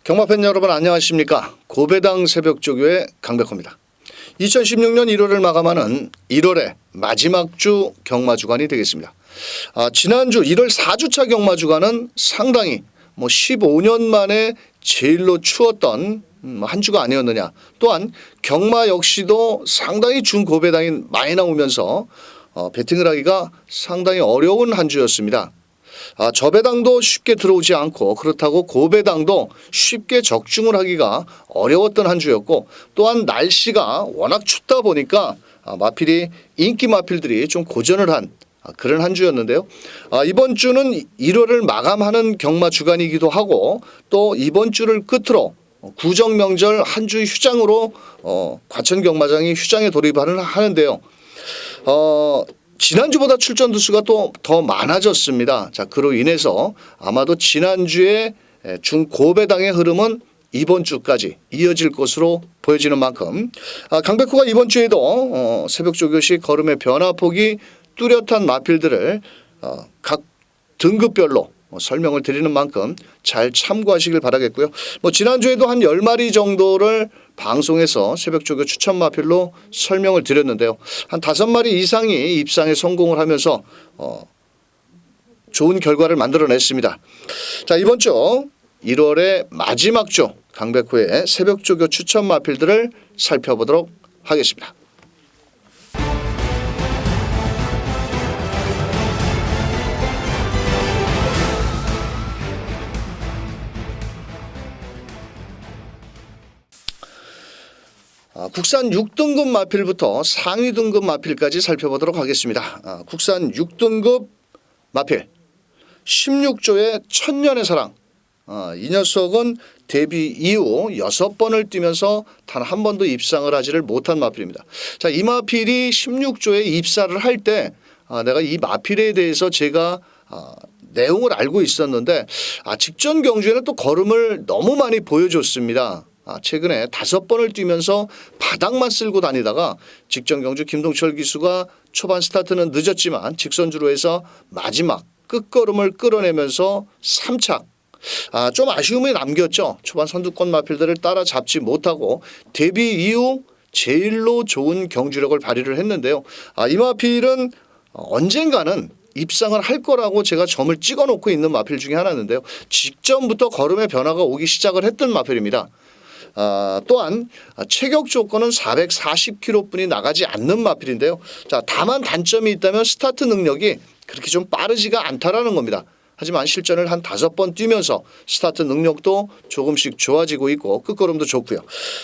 경마팬 여러분 안녕하십니까. 고배당 새벽조교의 강백호입니다. 2016년 1월을 마감하는 1월의 마지막 주 경마주간이 되겠습니다. 지난주 1월 4주차 경마주간은 상당히 15년 만에 제일로 추웠던 한 주가 아니었느냐. 또한 경마 역시도 상당히 중고배당이 많이 나오면서 배팅을 하기가 상당히 어려운 한 주였습니다. 저배당도 쉽게 들어오지 않고 그렇다고 고배당도 쉽게 적중을 하기가 어려웠던 한 주였고, 또한 날씨가 워낙 춥다 보니까 마필이 인기 마필들이 좀 고전을 한 그런 한 주였는데요. 이번 주는 1월을 마감하는 경마 주간이기도 하고, 또 이번 주를 끝으로 구정 명절 한 주 휴장으로 과천 경마장이 휴장에 하는데요. 지난주보다 출전 두수가 또 더 많아졌습니다. 자, 그로 인해서 아마도 지난주에 중고배당의 흐름은 이번 주까지 이어질 것으로 보여지는 만큼 강백호가 이번 주에도 새벽조교시 걸음의 변화폭이 뚜렷한 마필들을 각 등급별로 설명을 드리는 만큼 잘 참고하시길 바라겠고요. 지난주에도 한 10마리 정도를 방송에서 새벽조교 추천 마필로 설명을 드렸는데요. 한 5마리 이상이 입상에 성공을 하면서 좋은 결과를 만들어냈습니다. 자, 이번 주 1월의 마지막 주 강백호의 새벽조교 추천 마필들을 살펴보도록 하겠습니다. 국산 6등급 마필부터 상위 등급 마필까지 살펴보도록 하겠습니다. 국산 6등급 마필 16조의 천년의 사랑. 이 녀석은 데뷔 이후 6번을 뛰면서 단 한 번도 입상을 하지를 못한 마필입니다. 자, 이 마필이 16조에 입사를 할 때 내가 이 마필에 대해서 제가 내용을 알고 있었는데 직전 경주에는 또 걸음을 너무 많이 보여줬습니다. 최근에 5번을 뛰면서 바닥만 쓸고 다니다가 직전 경주 김동철 기수가 초반 스타트는 늦었지만 직선주로 해서 마지막 끝걸음을 끌어내면서 3착. 좀 아쉬움이 남겼죠. 초반 선두권 마필들을 따라잡지 못하고 데뷔 이후 제일로 좋은 경주력을 발휘를 했는데요. 이 마필은 언젠가는 입상을 할 거라고 제가 점을 찍어놓고 있는 마필 중에 하나인데요. 직전부터 걸음의 변화가 오기 시작을 했던 마필입니다. 또한 체격 조건은 440km뿐이 나가지 않는 마필인데요. 자, 다만 단점이 있다면 스타트 능력이 그렇게 좀 빠르지가 않다라는 겁니다. 하지만 실전을 한 5번 뛰면서 스타트 능력도 조금씩 좋아지고 있고 끝걸음도 좋고요.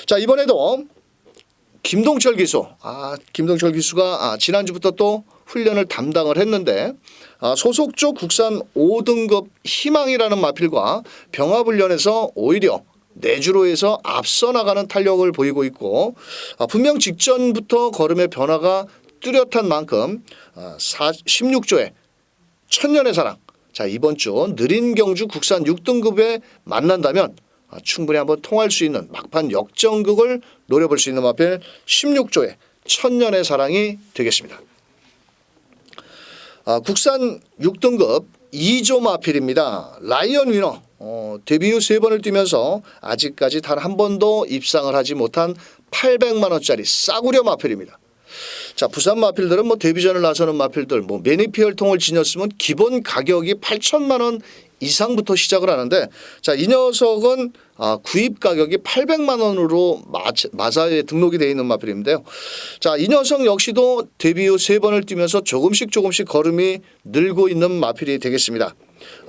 자, 이번에도 김동철 기수. 김동철 기수가 지난주부터 또 훈련을 담당을 했는데 소속조 국산 5등급 희망이라는 마필과 병합훈련에서 오히려 내주로 해서 앞서 나가는 탄력을 보이고 있고, 분명 직전부터 걸음의 변화가 뚜렷한 만큼 16조의 천년의 사랑. 자, 이번 주 느린 경주 국산 6등급에 만난다면 충분히 한번 통할 수 있는 막판 역전극을 노려볼 수 있는 마필 16조의 천년의 사랑이 되겠습니다. 국산 6등급 2조 마필입니다. 라이언 위너. 데뷔 후 3번을 뛰면서 아직까지 단 한 번도 입상을 하지 못한 800만 원짜리 싸구려 마필입니다. 자, 부산 마필들은 데뷔전을 나서는 마필들 매니피얼통을 지녔으면 기본 가격이 8천만 원 이상부터 시작을 하는데, 자, 이 녀석은 구입 가격이 800만 원으로 마사에 등록이 되어 있는 마필인데요. 자, 이 녀석 역시도 데뷔 후 3번을 뛰면서 조금씩 걸음이 늘고 있는 마필이 되겠습니다.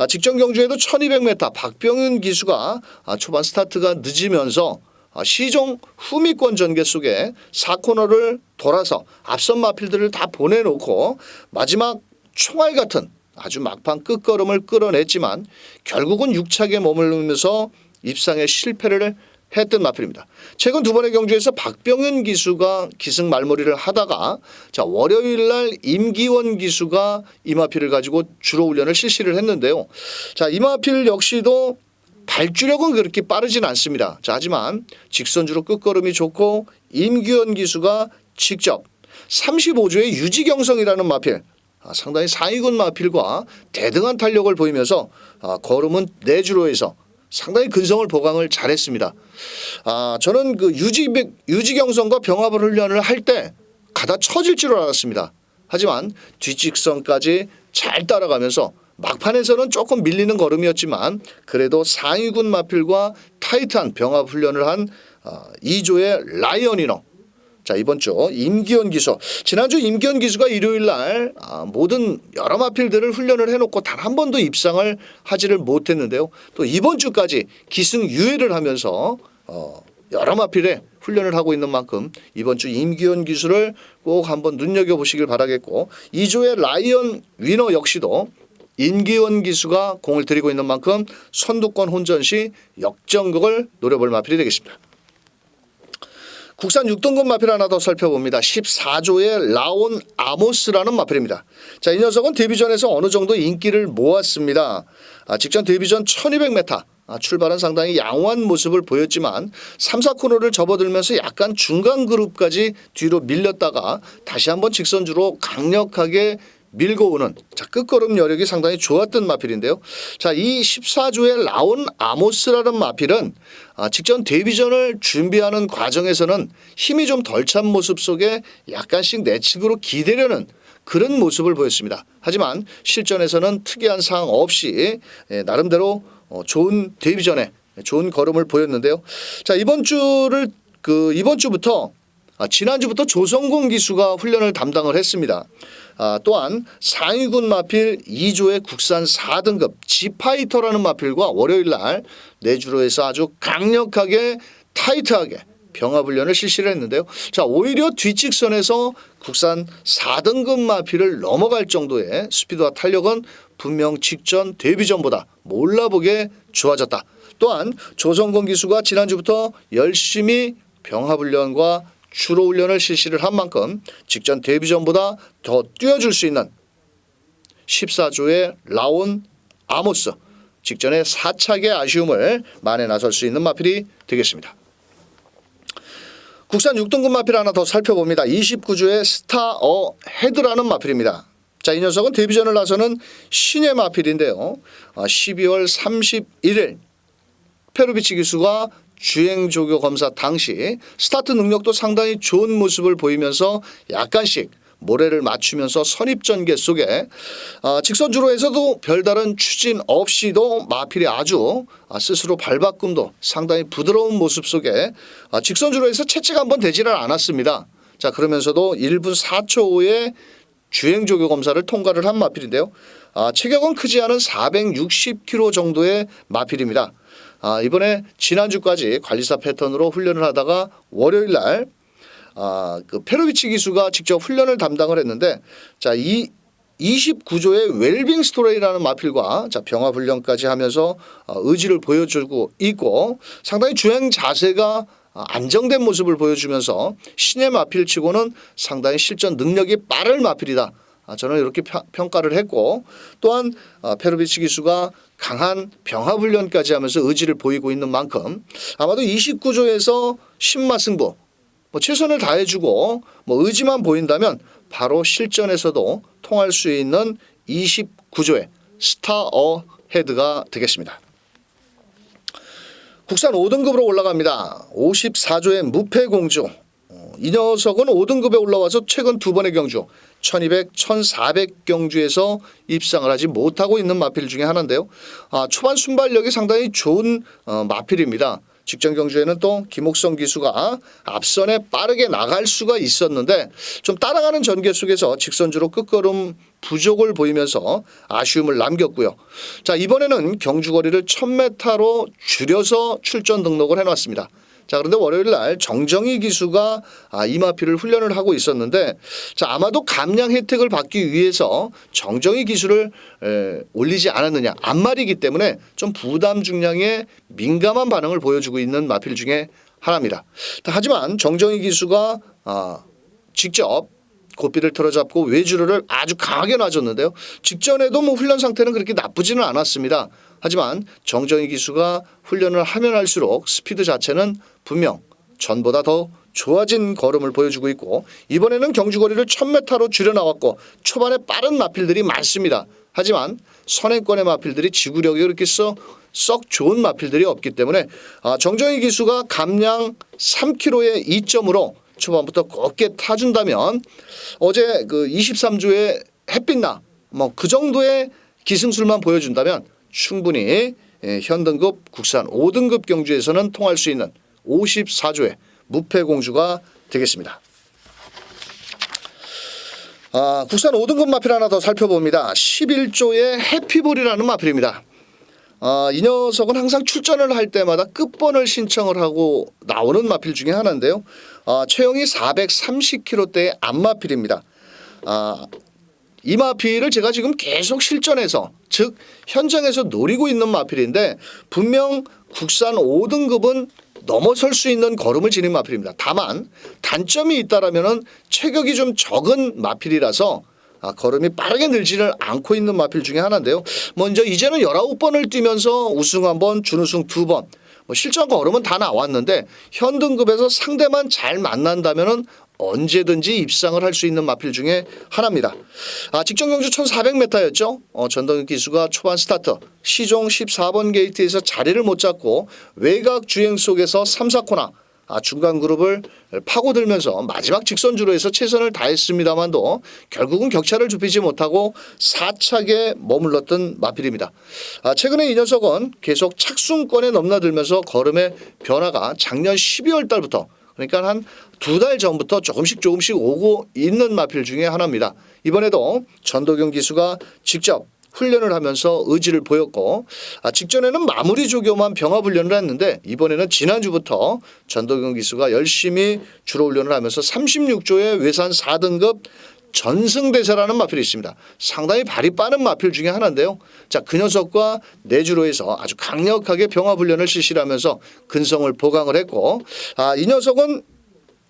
직전 경주에도 1200m 박병윤 기수가 초반 스타트가 늦으면서 시종 후미권 전개 속에 4코너를 돌아서 앞선 마필들을 다 보내놓고 마지막 총알 같은 아주 막판 끝걸음을 끌어냈지만 결국은 6착에 머물면서 입상에 실패를 했던 마필입니다. 최근 두 번의 경주에서 박병현 기수가 기승 말머리를 하다가 자 월요일 날 임기원 기수가 이 마필을 가지고 주로 훈련을 실시를 했는데요. 자, 이 마필 역시도 발주력은 그렇게 빠르진 않습니다. 자, 하지만 직선주로 끝걸음이 좋고 임기원 기수가 직접 35조의 유지경성이라는 마필, 상당히 상위군 마필과 대등한 탄력을 보이면서 걸음은 내주로에서 상당히 근성을 보강을 잘했습니다. 저는 그 유지경성과 병합을 훈련을 할 때 가다 처질 줄 알았습니다. 하지만 뒷직선까지 잘 따라가면서 막판에서는 조금 밀리는 걸음이었지만 그래도 상위군 마필과 타이트한 병합 훈련을 한 2조의 라이언이너. 자, 이번 주 임기원 기수. 지난주 임기원 기수가 일요일 날 모든 여러 마필들을 훈련을 해놓고 단 한 번도 입상을 하지를 못했는데요. 또 이번 주까지 기승 유예를 하면서 여러 마필에 훈련을 하고 있는 만큼 이번 주 임기원 기수를 꼭 한번 눈여겨보시길 바라겠고 2조의 라이언 위너 역시도 임기원 기수가 공을 들이고 있는 만큼 선두권 혼전 시 역전극을 노려볼 마필이 되겠습니다. 국산 6등급 마필 하나 더 살펴봅니다. 14조의 라온 아모스라는 마필입니다. 자, 이 녀석은 데뷔전에서 어느 정도 인기를 모았습니다. 직전 데뷔전 1200m 출발은 상당히 양호한 모습을 보였지만 3, 4코너를 접어들면서 약간 중간 그룹까지 뒤로 밀렸다가 다시 한번 직선주로 강력하게 밀고 오는 끝걸음 여력이 상당히 좋았던 마필인데요. 자, 이 14조의 라온 아모스라는 마필은 직전 데뷔전을 준비하는 과정에서는 힘이 좀 덜 찬 모습 속에 약간씩 내측으로 기대려는 그런 모습을 보였습니다. 하지만 실전에서는 특이한 사항 없이 나름대로 좋은 데뷔전에 좋은 걸음을 보였는데요. 자, 이번 주부터 지난주부터 조성공 기수가 훈련을 담당을 했습니다. 또한 상위군 마필 2조의 국산 4등급 지파이터라는 마필과 월요일 날 내주로에서 아주 강력하게 타이트하게 병합 훈련을 실시를 했는데요. 자, 오히려 뒷직선에서 국산 4등급 마필을 넘어갈 정도의 스피드와 탄력은 분명 직전 데뷔전보다 몰라보게 좋아졌다. 또한 조성공 기수가 지난주부터 열심히 병합 훈련과 주로 훈련을 실시를 한 만큼 직전 데뷔전보다 더 뛰어줄 수 있는 14조의 라온 아모스, 직전에 4착의 아쉬움을 만에 나설 수 있는 마필이 되겠습니다. 국산 6등급 마필 하나 더 살펴봅니다. 29조의 스타어 헤드라는 마필입니다. 자, 이 녀석은 데뷔전을 나서는 신예 마필인데요. 12월 31일 페루비치 기수가 주행조교 검사 당시 스타트 능력도 상당히 좋은 모습을 보이면서 약간씩 모래를 맞추면서 선입전개 속에 직선주로에서도 별다른 추진 없이도 마필이 아주 스스로 발바꿈도 상당히 부드러운 모습 속에 직선주로에서 채찍 한번 되지를 않았습니다. 자, 그러면서도 1분 4초 후에 주행조교 검사를 통과를 한 마필인데요. 체격은 크지 않은 460kg 정도의 마필입니다. 이번에 지난주까지 관리사 패턴으로 훈련을 하다가 월요일 날 그 페로비치 기수가 직접 훈련을 담당을 했는데 자, 이 29조의 웰빙 스토레이라는 마필과 병합 훈련까지 하면서 의지를 보여주고 있고 상당히 주행 자세가 안정된 모습을 보여주면서 신예 마필치고는 상당히 실전 능력이 빠른 마필이다. 저는 이렇게 평가를 했고 또한 페로비치 기수가 강한 병합 훈련까지 하면서 의지를 보이고 있는 만큼 아마도 29조에서 신마승부 최선을 다해주고 의지만 보인다면 바로 실전에서도 통할 수 있는 29조의 스타어 헤드가 되겠습니다. 국산 5등급으로 올라갑니다. 54조의 무패공주. 이 녀석은 5등급에 올라와서 최근 두 번의 경주 1200, 1400 경주에서 입상을 하지 못하고 있는 마필 중에 하나인데요. 초반 순발력이 상당히 좋은 마필입니다. 직전 경주에는 또 김옥성 기수가 앞선에 빠르게 나갈 수가 있었는데 좀 따라가는 전개 속에서 직선주로 끝걸음 부족을 보이면서 아쉬움을 남겼고요. 자, 이번에는 경주거리를 1000m로 줄여서 출전 등록을 해놨습니다. 자, 그런데 월요일 날 정정희 기수가 이 마필을 훈련을 하고 있었는데, 자, 아마도 감량 혜택을 받기 위해서 정정희 기수를 올리지 않았느냐, 앞말이기 때문에 좀 부담 중량에 민감한 반응을 보여주고 있는 마필 중에 하나입니다. 하지만 정정희 기수가 직접 고삐를 틀어잡고 외주로를 아주 강하게 놔줬는데요. 직전에도 뭐 훈련 상태는 그렇게 나쁘지는 않았습니다. 하지만 정정희 기수가 훈련을 하면 할수록 스피드 자체는 분명 전보다 더 좋아진 걸음을 보여주고 있고, 이번에는 경주거리를 1000m로 줄여나왔고 초반에 빠른 마필들이 많습니다. 하지만 선행권의 마필들이 지구력이 그렇게 썩 좋은 마필들이 없기 때문에 정정희 기수가 감량 3km의 2점으로 초반부터 곱게 타준다면 어제 그 23조의 햇빛나 뭐 그 정도의 기승술만 보여준다면 충분히 현등급 국산 5등급 경주에서는 통할 수 있는 54조의 무패공주가 되겠습니다. 국산 5등급 마필 하나 더 살펴봅니다. 11조의 해피볼이라는 마필입니다. 이 녀석은 항상 출전을 할 때마다 끝번을 신청을 하고 나오는 마필 중에 하나인데요. 체형이 430kg대의 암마필입니다. 이 마필을 제가 지금 계속 실전에서, 즉 현장에서 노리고 있는 마필인데, 분명 국산 5등급은 넘어설 수 있는 걸음을 지닌 마필입니다. 다만 단점이 있다라면은 체격이 좀 적은 마필이라서 걸음이 빠르게 늘지를 않고 있는 마필 중에 하나인데요. 먼저 이제는 19번을 뛰면서 우승 1번, 준우승 2번, 실전 걸음은 다 나왔는데 현등급에서 상대만 잘 만난다면은 언제든지 입상을 할 수 있는 마필 중에 하나입니다. 직전 경주 1400m였죠. 전동희 기수가 초반 스타트 시종 14번 게이트에서 자리를 못 잡고 외곽 주행 속에서 3, 4코너 중간 그룹을 파고들면서 마지막 직선주로에서 최선을 다했습니다만도 결국은 격차를 좁히지 못하고 4착에 머물렀던 마필입니다. 최근에 이 녀석은 계속 착순권에 넘나들면서 걸음의 변화가 작년 12월 달부터, 그러니까 한 2달 전부터 조금씩 오고 있는 마필 중에 하나입니다. 이번에도 전도경 기수가 직접 훈련을 하면서 의지를 보였고, 직전에는 마무리 조교만 병합 훈련을 했는데 이번에는 지난주부터 전도경 기수가 열심히 주로 훈련을 하면서 36조의 외산 4등급 전승대사라는 마필이 있습니다. 상당히 발이 빠른 마필 중에 하나인데요. 자, 그 녀석과 내주로에서 아주 강력하게 병합 훈련을 실시를 하면서 근성을 보강을 했고, 이 녀석은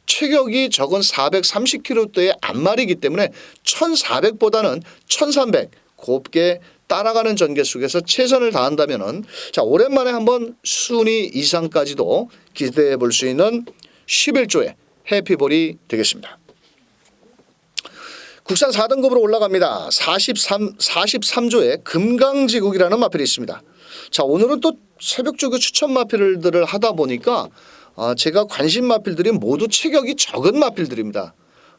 체격이 적은 430kg대의 앞말이기 때문에 1400보다는 1300 곱게 따라가는 전개 속에서 최선을 다한다면은, 자, 오랜만에 한번 순위 이상까지도 기대해 볼 수 있는 11조의 해피볼이 되겠습니다. 국산 4등급으로 올라갑니다. 43조의 금강지국이라는 마필이 있습니다. 자, 오늘은 또 새벽조교 추천 마필들을 하다 보니까 제가 관심 마필들이 모두 체격이 적은 마필들입니다.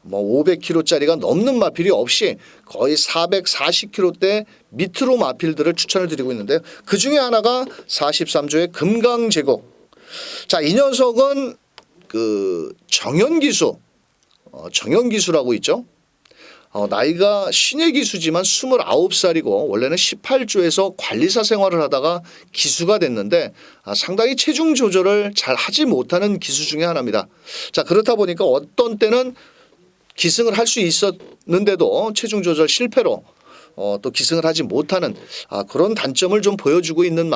500kg짜리가 넘는 마필이 없이 거의 440kg대 밑으로 마필들을 추천을 드리고 있는데요. 그 중에 하나가 43조의 금강제국. 자, 이 녀석은 그 정현기수, 정현기수라고 있죠. 나이가 신예 기수지만 29살이고 원래는 18조에서 관리사 생활을 하다가 기수가 됐는데 상당히 체중 조절을 잘 하지 못하는 기수 중에 하나입니다. 자, 그렇다 보니까 어떤 때는 기승을 할 수 있었는데도 체중 조절 실패로 또 기승을 하지 못하는 그런 단점을 좀 보여주고 있는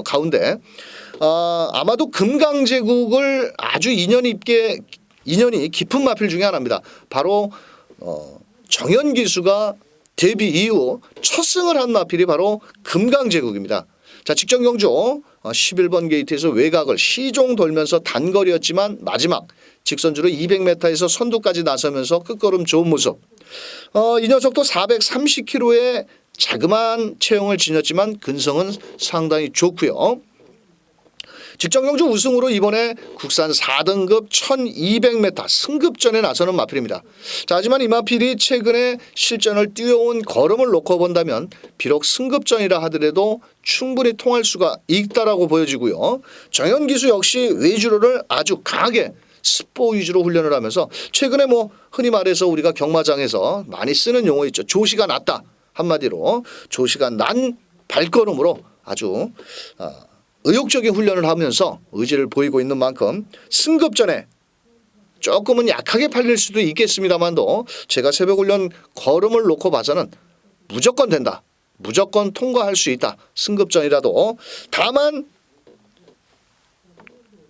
가운데 아마도 금강제국을 아주 인연이 깊은 마필 중에 하나입니다. 바로 정현기수가 데뷔 이후 첫 승을 한 마필이 바로 금강제국입니다. 자, 직전 경주 11번 게이트에서 외곽을 시종 돌면서 단거리였지만 마지막 직선주로 200m에서 선두까지 나서면서 끝걸음 좋은 모습. 이 녀석도 430kg의 자그마한 체형을 지녔지만 근성은 상당히 좋고요. 직전 경주 우승으로 이번에 국산 4등급 1200m 승급전에 나서는 마필입니다. 자, 하지만 이 마필이 최근에 실전을 뛰어온 걸음을 놓고 본다면 비록 승급전이라 하더라도 충분히 통할 수가 있다라고 보여지고요. 정현기수 역시 외주로를 아주 강하게 스포 위주로 훈련을 하면서 최근에 흔히 말해서 우리가 경마장에서 많이 쓰는 용어 있죠. 조시가 났다. 한마디로 조시가 난 발걸음으로 아주 의욕적인 훈련을 하면서 의지를 보이고 있는 만큼 승급 전에 조금은 약하게 팔릴 수도 있겠습니다만도 제가 새벽 훈련 걸음을 놓고 봐서는 무조건 된다. 무조건 통과할 수 있다. 승급전이라도. 다만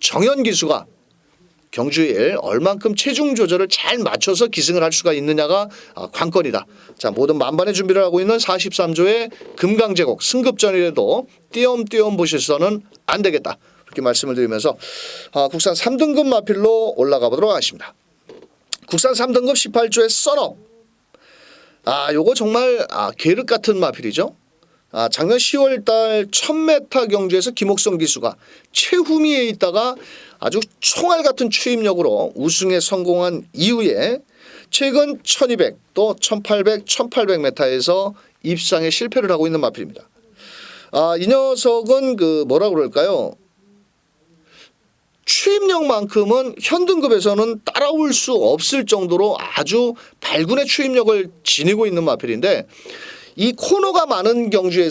정현 기수가 경주일 얼만큼 체중 조절을 잘 맞춰서 기승을 할 수가 있느냐가 관건이다. 자, 모든 만반의 준비를 하고 있는 43조의 금강제국 승급전이라도 띄엄띄엄 보셔서는 안 되겠다. 그렇게 말씀을 드리면서 국산 3등급 마필로 올라가 보도록 하겠습니다. 국산 3등급 18조의 썬업. 요거 정말 계륵 같은 마필이죠. 작년 10월 달 1000m 경주에서 김옥성 기수가 최후미에 있다가 아주 총알 같은 추임력으로 우승에 성공한 이후에 최근 1200 또 1800, 1800m에서 입상에 실패를 하고 있는 마필입니다. 이 녀석은 뭐라 그럴까요? 추임력만큼은 현등급에서는 따라올 수 없을 정도로 아주 발군의 추임력을 지니고 있는 마필인데 이 코너가 많은 경주에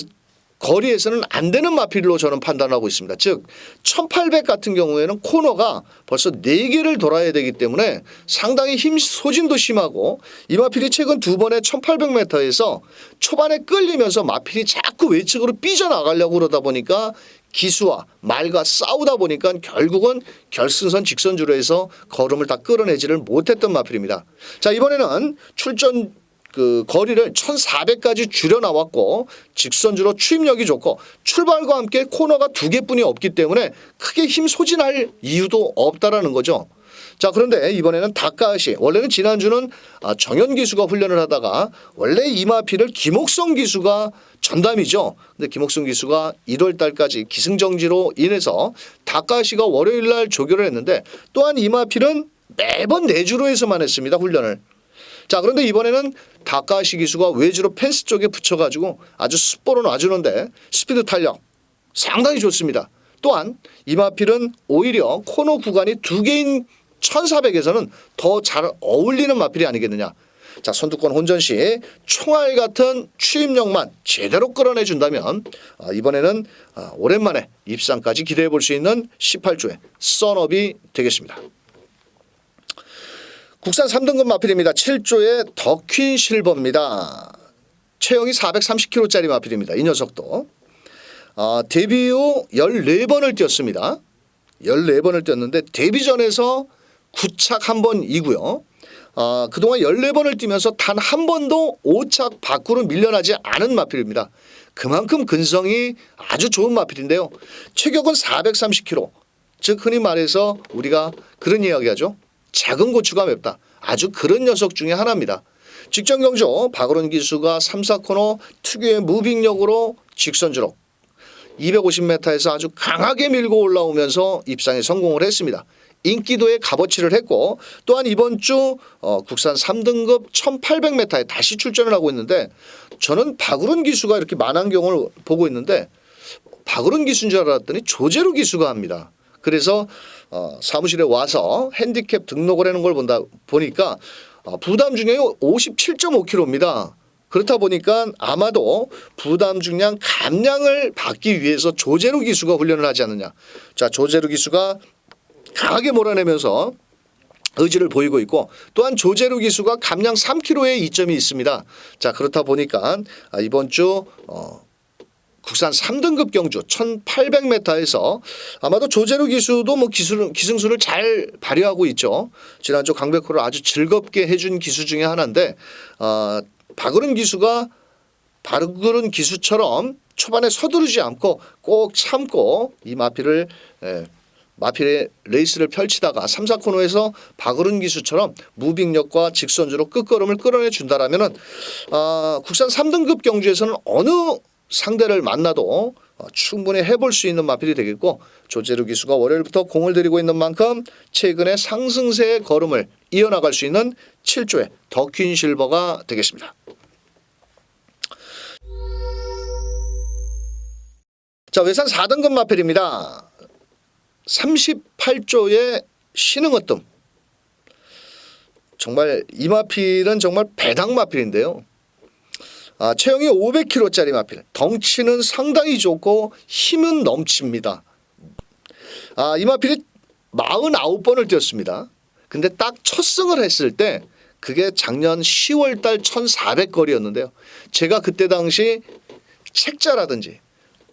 거리에서는 안 되는 마필로 저는 판단하고 있습니다. 즉 1800 같은 경우에는 코너가 벌써 4개를 돌아야 되기 때문에 상당히 힘 소진도 심하고 이 마필이 최근 2번의 1800m에서 초반에 끌리면서 마필이 자꾸 외측으로 삐져나가려고 그러다 보니까 기수와 말과 싸우다 보니까 결국은 결승선 직선주로 해서 걸음을 다 끌어내지를 못했던 마필입니다. 자, 이번에는 출전 거리를 1400까지 줄여 나왔고 직선주로 추임력이 좋고 출발과 함께 코너가 2개뿐이 없기 때문에 크게 힘 소진할 이유도 없다라는 거죠. 자, 그런데 이번에는 다카시 원래는 지난주는 정현 기수가 훈련을 하다가 원래 이 마필을 김옥성 기수가 전담이죠. 근데 김옥성 기수가 1월 달까지 기승정지로 인해서 다카시가 월요일 날 조교를 했는데 또한 이 마필은 매번 내주로 해서만 했습니다. 훈련을. 자, 그런데 이번에는 다카시 기수가 외주로 펜스 쪽에 붙여가지고 아주 숯보로 놔주는데 스피드 탄력 상당히 좋습니다. 또한 이 마필은 오히려 코너 구간이 2개인 1400에서는 더 잘 어울리는 마필이 아니겠느냐. 자, 선두권 혼전 시 총알 같은 추임력만 제대로 끌어내준다면 이번에는 오랜만에 입상까지 기대해 볼 수 있는 18조의 썬업이 되겠습니다. 국산 3등급 마필입니다. 7조의 더퀸 실버입니다. 체형이 430kg짜리 마필입니다. 이 녀석도 데뷔 후 14번을 뛰었습니다. 14번을 뛰었는데 데뷔전에서 9착 1번이고요. 그동안 14번을 뛰면서 단 한 번도 5착 밖으로 밀려나지 않은 마필입니다. 그만큼 근성이 아주 좋은 마필인데요. 체격은 430kg. 즉 흔히 말해서 우리가 그런 이야기하죠. 작은 고추가 맵다. 아주 그런 녀석 중에 하나입니다. 직전 경주 박어른 기수가 3, 4코너 특유의 무빙력으로 직선주로 250m에서 아주 강하게 밀고 올라오면서 입상에 성공을 했습니다. 인기도에 값어치를 했고 또한 이번 주 국산 3등급 1800m에 다시 출전을 하고 있는데 저는 박어른 기수가 이렇게 만안경을 보고 있는데 박어른 기수인 줄 알았더니 조재루 기수가 합니다. 그래서 사무실에 와서 핸디캡 등록을 하는 걸 보니까 부담 중량이 57.5kg입니다. 그렇다 보니까 아마도 부담 중량 감량을 받기 위해서 조재루 기수가 훈련을 하지 않느냐. 자, 조재루 기수가 강하게 몰아내면서 의지를 보이고 있고 또한 조재루 기수가 감량 3kg의 이점이 있습니다. 자, 그렇다 보니까 이번 주 국산 3등급 경주 1800m에서 아마도 조재루 기수도 기승수를 잘 발휘하고 있죠. 지난주 강백호를 아주 즐겁게 해준 기수 중에 하나인데 박어른 기수가 박어른 기수처럼 초반에 서두르지 않고 꼭 참고 이 마필의 레이스를 펼치다가 3, 4코너에서 박어른 기수처럼 무빙력과 직선주로 끝걸음을 끌어내 준다라면은 국산 3등급 경주에서는 어느 상대를 만나도 충분히 해볼 수 있는 마필이 되겠고 조재루 기수가 월요일부터 공을 들이고 있는 만큼 최근에 상승세의 걸음을 이어나갈 수 있는 7조의 더퀸 실버가 되겠습니다. 자, 외산 4등급 마필입니다. 38조의 신흥어뜸. 정말 이 마필은 정말 배당 마필인데요. 체형이 500kg짜리 마필. 덩치는 상당히 좋고 힘은 넘칩니다. 이 마필이 49번을 뛰었습니다. 근데 딱 첫 승을 했을 때 그게 작년 10월 달 1400거리였는데요. 제가 그때 당시 책자라든지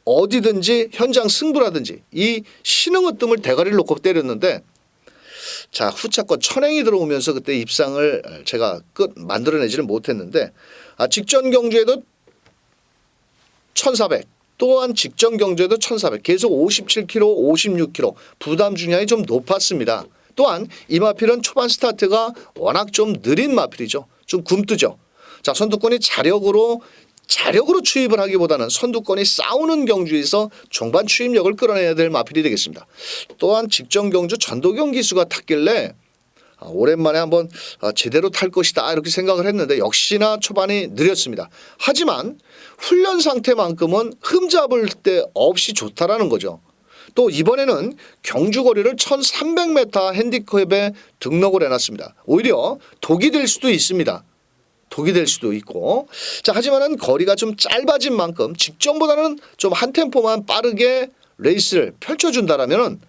어디든지 현장 승부라든지 이 신흥으뜸을 대가리를 놓고 때렸는데 자 후차권 천행이 들어오면서 그때 입상을 제가 만들어내지를 못했는데 직전 경주에도 1400 또한 직전 경주에도 1400 계속 57kg 56kg 부담 중량이 좀 높았습니다. 또한 이 마필은 초반 스타트가 워낙 좀 느린 마필이죠. 좀 굼뜨죠. 자 선두권이 자력으로 추입을 하기보다는 선두권이 싸우는 경주에서 종반 추입력을 끌어내야 될 마필이 되겠습니다. 또한 직전 경주 전도경 기수가 탔길래 오랜만에 한번 제대로 탈 것이다 이렇게 생각을 했는데 역시나 초반이 느렸습니다. 하지만 훈련 상태만큼은 흠잡을 데 없이 좋다라는 거죠. 또 이번에는 경주 거리를 1300m 핸디캡에 등록을 해놨습니다. 오히려 독이 될 수도 있습니다. 독이 될 수도 있고 자 하지만은 거리가 좀 짧아진 만큼 직전보다는 좀 한 템포만 빠르게 레이스를 펼쳐준다라면은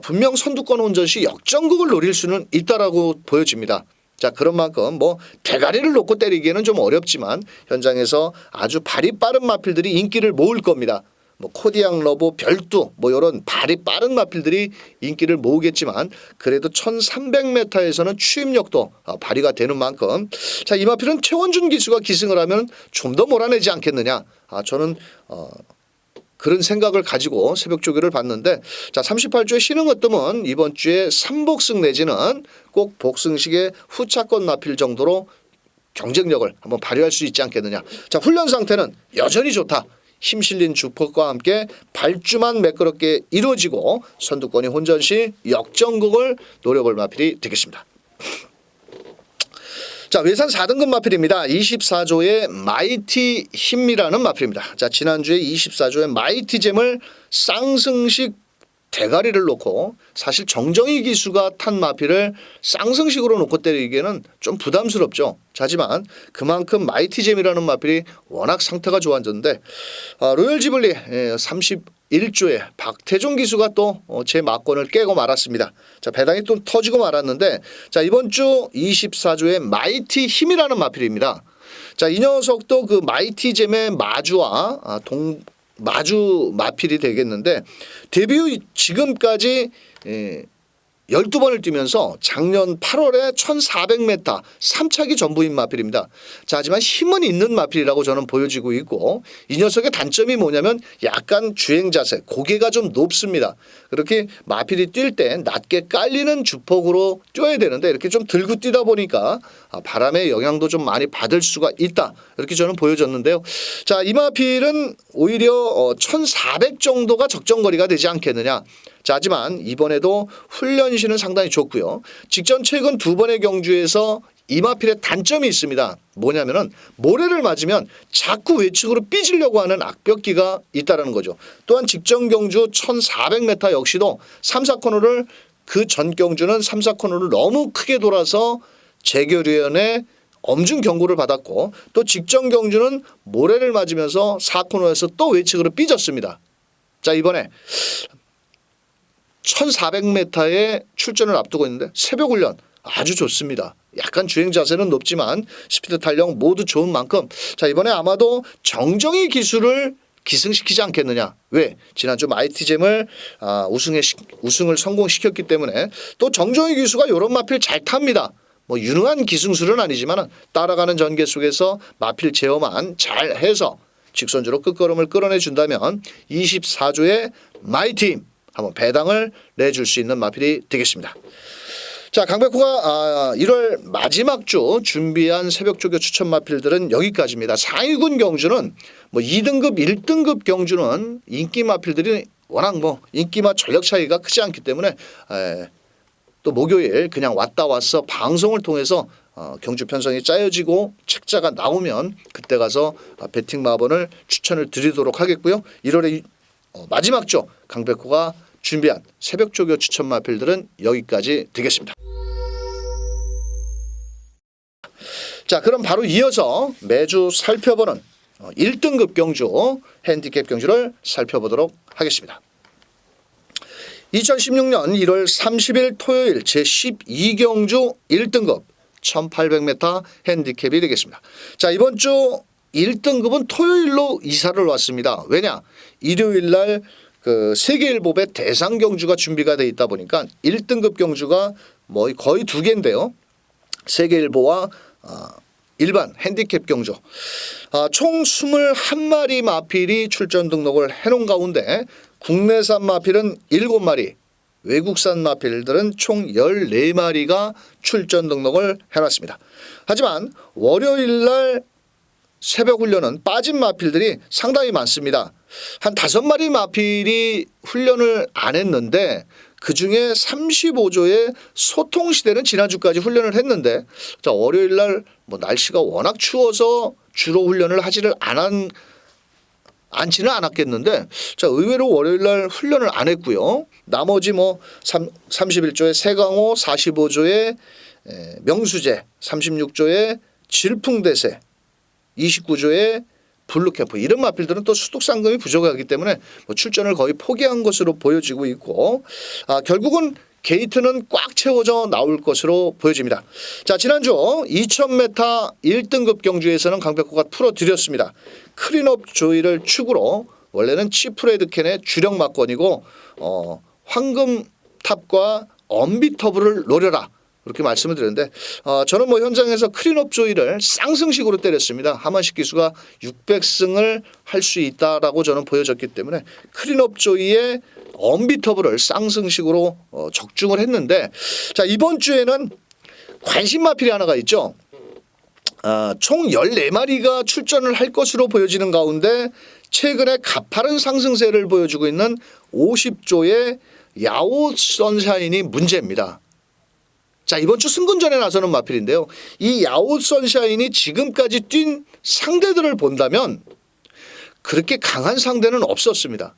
분명 선두권 운전 시 역전극을 노릴 수는 있다라고 보여집니다. 자 그런 만큼 뭐 대가리를 놓고 때리기에는 좀 어렵지만 현장에서 아주 발이 빠른 마필들이 인기를 모을 겁니다. 뭐 코디앙 러브, 별두 뭐 이런 발이 빠른 마필들이 인기를 모으겠지만 그래도 1300m에서는 추입력도 발휘가 되는 만큼 자 이 마필은 최원준 기수가 기승을 하면 좀 더 몰아내지 않겠느냐. 저는 그런 생각을 가지고 새벽 조교를 봤는데 자 38주의 신흥으뜸은 이번 주에 3복승 내지는 꼭 복승식의 후차권 마필 정도로 경쟁력을 한번 발휘할 수 있지 않겠느냐. 자 훈련 상태는 여전히 좋다. 힘 실린 주폭과 함께 발주만 매끄럽게 이루어지고 선두권이 혼전 시 역전극을 노려볼 마필이 되겠습니다. 자 외산 4등급 마필입니다. 24조의 마이티 힘이라는 마필입니다. 자 지난주에 24조의 마이티잼을 쌍승식 대가리를 놓고 사실 정정희 기수가 탄 마필을 쌍승식으로 놓고 때리기에는 좀 부담스럽죠. 하지만 그만큼 마이티잼이라는 마필이 워낙 상태가 좋아졌는데 로열 지블리 31조에 박태종 기수가 또 제 막권을 깨고 말았습니다. 자 배당이 또 터지고 말았는데 자 이번 주 24조의 마이티 힘이라는 마필입니다. 자 이 녀석도 그 마이티잼의 마주와 마주 마필이 되겠는데 데뷔 후 지금까지 12번을 뛰면서 작년 8월에 1400m 3차기 전부인 마필입니다. 자, 하지만 힘은 있는 마필이라고 저는 보여지고 있고 이 녀석의 단점이 뭐냐면 약간 주행 자세, 고개가 좀 높습니다. 그렇게 마필이 뛸 때 낮게 깔리는 주폭으로 뛰어야 되는데 이렇게 좀 들고 뛰다 보니까 바람의 영향도 좀 많이 받을 수가 있다. 이렇게 저는 보여졌는데요. 자, 이 마필은 오히려 1400 정도가 적정거리가 되지 않겠느냐. 자, 하지만 이번에도 훈련 시는 상당히 좋고요. 직전 최근 두 번의 경주에서 이 마필의 단점이 있습니다. 뭐냐면은 모래를 맞으면 자꾸 외측으로 삐지려고 하는 악벽기가 있다는 거죠. 또한 직전 경주 1400m 역시도 3, 4코너를 그 전 경주는 3, 4코너를 너무 크게 돌아서 재결위원회 엄중 경고를 받았고 또 직전 경주는 모래를 맞으면서 4코너에서 또 외측으로 삐졌습니다. 자, 이번에 1400m의 출전을 앞두고 있는데 새벽 훈련 아주 좋습니다. 약간 주행 자세는 높지만 스피드 탄력 모두 좋은 만큼 자 이번에 아마도 정정희 기수를 기승시키지 않겠느냐. 왜? 지난주 마이티잼을 우승을 성공시켰기 때문에 또 정정희 기수가 이런 마필 잘 탑니다. 뭐 유능한 기승술은 아니지만 따라가는 전개 속에서 마필 제어만 잘 해서 직선주로 끝걸음을 끌어내준다면 24조의 마이팀 한번 배당을 내줄 수 있는 마필이 되겠습니다. 자, 강백호가 1월 마지막 주 준비한 새벽 조교 추천 마필들은 여기까지입니다. 상위군 경주는 뭐 2등급, 1등급 경주는 인기 마필들이 워낙 뭐 인기와 전력 차이가 크지 않기 때문에 또 목요일 그냥 왔다 왔어 방송을 통해서 경주 편성이 짜여지고 책자가 나오면 그때 가서 배팅 마번을 추천을 드리도록 하겠고요. 1월에 마지막 주 강백호가 준비한 새벽 조교 추천 마필들은 여기까지 되겠습니다. 자, 그럼 바로 이어서 매주 살펴보는 1등급 경주 핸디캡 경주를 살펴보도록 하겠습니다. 2016년 1월 30일 토요일 제12경주 1등급 1800m 핸디캡이 되겠습니다. 자, 이번 주 1등급은 토요일로 이사를 왔습니다. 왜냐? 일요일 날 그 세계일보배 대상 경주가 준비가 돼 있다 보니까 1등급 경주가 뭐 거의 두 개인데요. 세계일보와 일반 핸디캡 경주. 총 21마리 마필이 출전 등록을 해놓은 가운데 국내산 마필은 7마리, 외국산 마필들은 총 14마리가 출전 등록을 해놨습니다. 하지만 월요일 날 새벽 훈련은 빠진 마필들이 상당히 많습니다. 한 5마리 마필이 훈련을 안 했는데 그중에 35조의 소통시대는 지난주까지 훈련을 했는데 자, 월요일 날 뭐 날씨가 워낙 추워서 주로 훈련을 하지를 않지는 않았겠는데 자, 의외로 월요일 날 훈련을 안 했고요. 나머지 뭐 31조의 세강호, 45조의 명수제, 36조의 질풍대세, 29조의 블루캠프 이런 마필들은 또 수독 상금이 부족하기 때문에 뭐 출전을 거의 포기한 것으로 보여지고 있고 결국은 게이트는 꽉 채워져 나올 것으로 보여집니다. 자, 지난주 2000m 1등급 경주에서는 강백호가 풀어드렸습니다. 클린업 조이를 축으로 원래는 치프레드켄의 주력 막건이고 황금탑과 엄비터블을 노려라. 그렇게 말씀을 드렸는데 저는 뭐 현장에서 클린업 조이를 쌍승식으로 때렸습니다. 하만식 기수가 600승을 할 수 있다라고 저는 보여졌기 때문에 클린업 조이의 엄비터블을 쌍승식으로 적중을 했는데 자, 이번 주에는 관심 마필이 하나가 있죠. 총 14마리가 출전을 할 것으로 보여지는 가운데 최근에 가파른 상승세를 보여주고 있는 50조의 야오 선샤인이 문제입니다. 자, 이번 주 승근전에 나서는 마필인데요. 이 야오 선샤인이 지금까지 뛴 상대들을 본다면 그렇게 강한 상대는 없었습니다.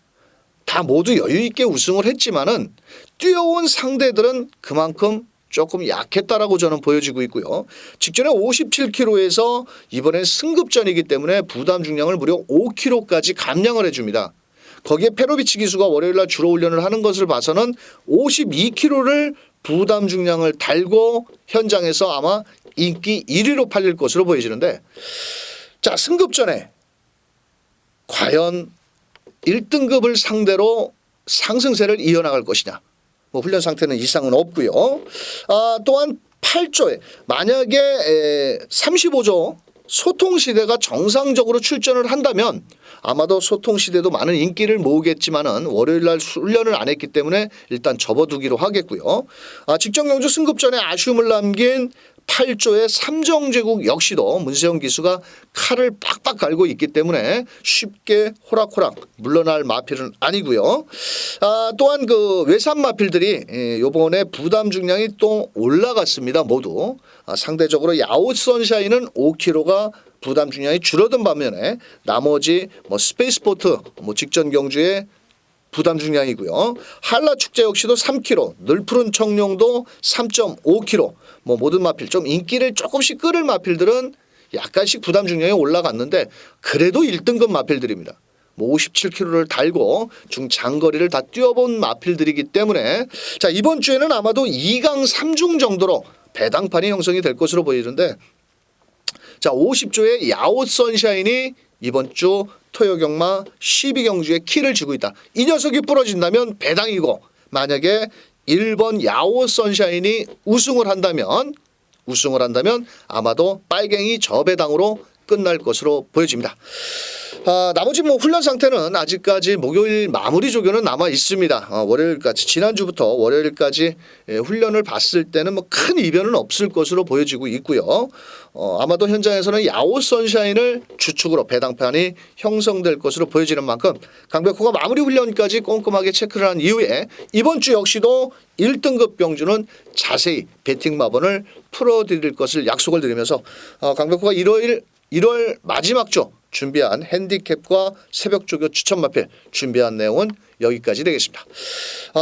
다 모두 여유 있게 우승을 했지만은 뛰어온 상대들은 그만큼 조금 약했다라고 저는 보여지고 있고요. 직전에 57kg에서 이번엔 승급전이기 때문에 부담 중량을 무려 5kg까지 감량을 해줍니다. 거기에 페로비치 기수가 월요일 날 주로 훈련을 하는 것을 봐서는 52kg를 부담 중량을 달고 현장에서 아마 인기 1위로 팔릴 것으로 보여지는데 자, 승급전에 과연 1등급을 상대로 상승세를 이어나갈 것이냐. 뭐 훈련 상태는 이상은 없고요. 또한 8조에 만약에 35조 소통시대가 정상적으로 출전을 한다면 아마도 소통시대도 많은 인기를 모으겠지만은 월요일 날 훈련을 안 했기 때문에 일단 접어두기로 하겠고요. 직전 경주 승급전에 아쉬움을 남긴 8조의 삼정제국 역시도 문세영 기수가 칼을 빡빡 갈고 있기 때문에 쉽게 호락호락 물러날 마필은 아니고요. 또한 그 외산 마필들이 이번에 부담 중량이 또 올라갔습니다. 모두 상대적으로 야오 선샤인은 5kg가 부담 중량이 줄어든 반면에 나머지 뭐 스페이스포트 뭐 직전 경주에 부담 중량이고요. 한라 축제 역시도 3kg, 늘푸른 청룡도 3.5kg. 뭐 모든 마필 좀 인기를 조금씩 끌을 마필들은 약간씩 부담 중량이 올라갔는데 그래도 1등급 마필들입니다. 뭐 57kg를 달고 중장거리를 다 뛰어본 마필들이기 때문에 자, 이번 주에는 아마도 2강 3중 정도로 배당판이 형성이 될 것으로 보이는데 자, 50조의 야오 선샤인이 이번 주 토요경마 12경주에 키를 쥐고 있다. 이 녀석이 부러진다면 배당이고 만약에 1번 야오 선샤인이 우승을 한다면 아마도 빨갱이 저배당으로 끝날 것으로 보여집니다. 나머지 뭐 훈련 상태는 아직까지 목요일 마무리 조교는 남아 있습니다. 월요일까지 지난주부터 월요일까지 훈련을 봤을 때는 뭐 큰 이변은 없을 것으로 보여지고 있고요. 아마도 현장에서는 야오 선샤인을 주축으로 배당판이 형성될 것으로 보여지는 만큼 강백호가 마무리 훈련까지 꼼꼼하게 체크를 한 이후에 이번 주 역시도 1등급 경주는 자세히 배팅 마번을 풀어드릴 것을 약속을 드리면서 강백호가 1월 마지막 주 준비한 핸디캡과 새벽조교 추천 마필 준비한 내용은 여기까지 되겠습니다.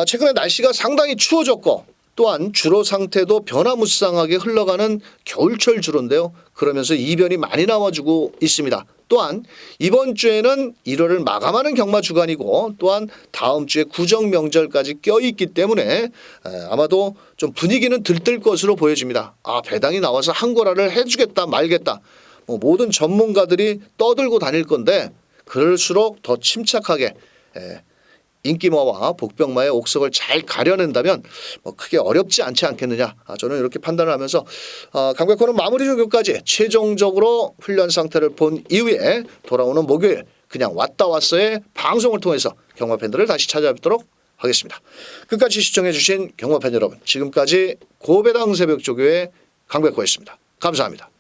최근에 날씨가 상당히 추워졌고 또한 주로 상태도 변화무쌍하게 흘러가는 겨울철 주로인데요. 그러면서 이변이 많이 나와주고 있습니다. 또 또한 이번 주에는 1월을 마감하는 경마 주간이고 또한 다음 주에 구정 명절까지 껴있기 때문에 아마도 좀 분위기는 들뜰 것으로 보여집니다. 배당이 나와서 한고라를 해주겠다 말겠다. 모든 전문가들이 떠들고 다닐 건데 그럴수록 더 침착하게 인기마와 복병마의 옥석을 잘 가려낸다면 크게 어렵지 않지 않겠느냐. 저는 이렇게 판단을 하면서 강백호는 마무리 조교까지 최종적으로 훈련 상태를 본 이후에 돌아오는 목요일 그냥 왔다 왔어의 방송을 통해서 경마 팬들을 다시 찾아뵙도록 하겠습니다. 끝까지 시청해 주신 경마 팬 여러분, 지금까지 고배당 새벽 조교의 강백호였습니다. 감사합니다.